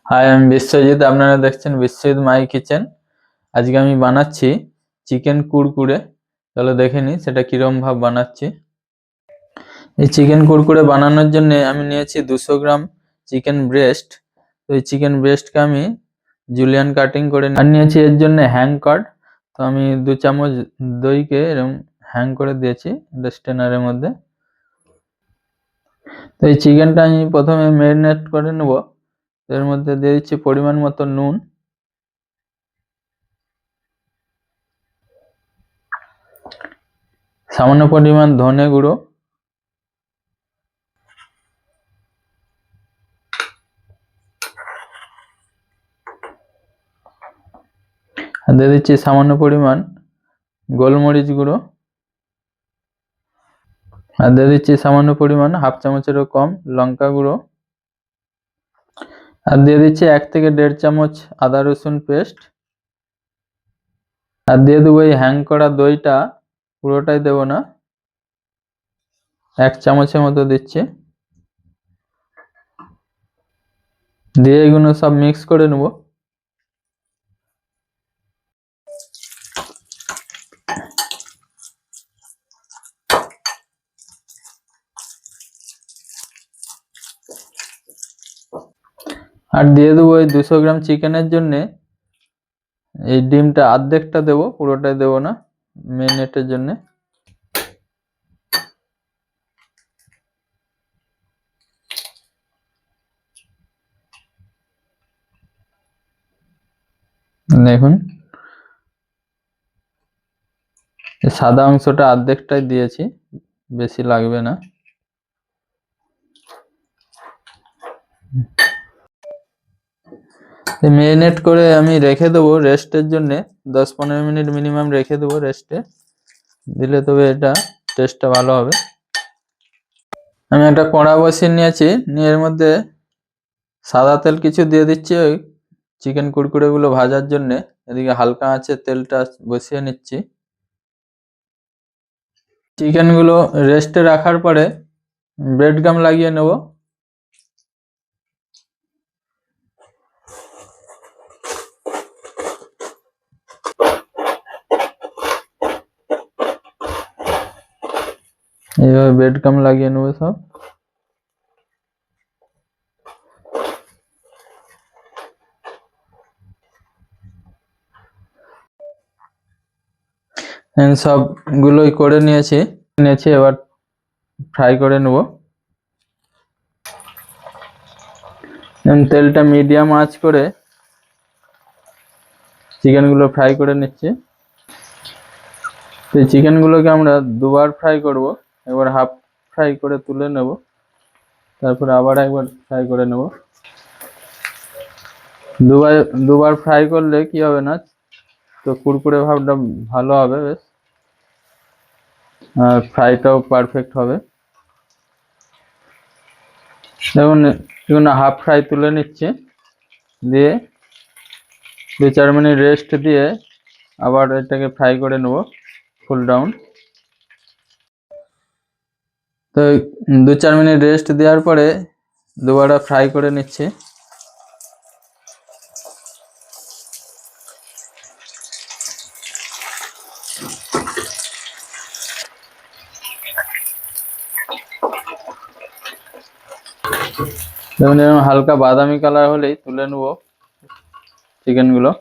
High, আমি বিশ্বজিৎ। আপনারা দেখছেন বিশ্বজিৎ মাই কিচেন। আজকে আমি বানাচ্ছি চিকেন কুড়কুড়ে। চলো দেখে নিই সেটা কিরম ভাবে বানাচ্ছি। এই চিকেন কুড়কুড়ে বানানোর জন্য আমি নিয়েছি 200 গ্রাম চিকেন ব্রেস্ট। তো এই চিকেন ব্রেস্টকে আমি জুলিয়ান কাটিং করে আর নিয়েছি এর জন্য হ্যাং কর্ড। তো আমি 2 চামচ দইকে এরকম হ্যাং করে দিয়েছি স্ট্রেনারের মধ্যে। তো এই চিকেনটা আমি প্রথমে ম্যারিনেট করে নেব। এর মধ্যে দিয়ে দিচ্ছি পরিমাণ মতো নুন, সামান্য পরিমাণ ধনে গুঁড়ো, আর দিয়ে দিচ্ছি সামান্য পরিমাণ গোলমরিচ গুঁড়ো, আর দিয়ে দিচ্ছি সামান্য পরিমাণ হাফ চামচেরও কম লঙ্কা গুঁড়ো, আর দিয়ে দিচ্ছি 1 থেকে 1.5 চামচ আদা রসুন পেস্ট, আর দিয়ে দেবো এই হ্যাং করা দইটা। পুরোটাই দেবো না, 1 চামচের মতো দিচ্ছি। দিয়ে এগুলো সব মিক্স করে নেব। আর দিয়ে দেবো এই 200 গ্রাম চিকেনের জন্য এই ডিমটা অর্ধেকটা দেবো, পুরোটাই দেবো না, মেরিনেটের জন্য। দেখুন সাদা অংশটা অর্ধেকটাই দিয়েছি, বেশি লাগবে না। মেরিনেট করে আমি রেখে দেবো রেস্টের জন্য, 10-15 মিনিট মিনিমাম রেখে দেবো রেস্টে, দিলে তবে এটা টেস্টটা ভালো হবে। আমি একটা কড়া বসিয়ে নিয়েছি, নিয়ে এর মধ্যে সাদা তেল কিছু দিয়ে দিচ্ছি ওই চিকেন কুড়কুড়েগুলো ভাজার জন্য। এদিকে হালকা আঁচে তেলটা বসিয়ে নিচ্ছি। চিকেনগুলো রেস্টে রাখার পরে ব্রেড গাম লাগিয়ে নেব। এইভাবে ব্রেড গাম লাগিয়ে নেবো সব। সবগুলোই করে নিয়েছি, এবার ফ্রাই করে নেব। তেলটা মিডিয়াম আঁচ করে চিকেনগুলো ফ্রাই করে নিচ্ছি। তো চিকেনগুলোকে আমরা দুবার ফ্রাই করব, একবার হাফ ফ্রাই করে তুলে নেব, তারপরে আবার একবার ফ্রাই করে নেব। দুবার ফ্রাই করলে কি হবে না, তো কুড়কুড়ে ভাবটা ভালো হবে বেশ, আর ফ্রাইটাও পারফেক্ট হবে। দেখুন এগুলো হাফ ফ্রাই তুলে নিচ্ছে, দিয়ে 2-4 মিনিট রেস্ট দিয়ে আবার এটাকে ফ্রাই করে নেব ফুল ডাউন। তো 2-4 মিনিট রেস্ট দেওয়ার পরে দুবারা ফ্রাই করে নিচ্ছি। যেমন হালকা বাদামি কালার হলেই তুলে নেব চিকেনগুলো।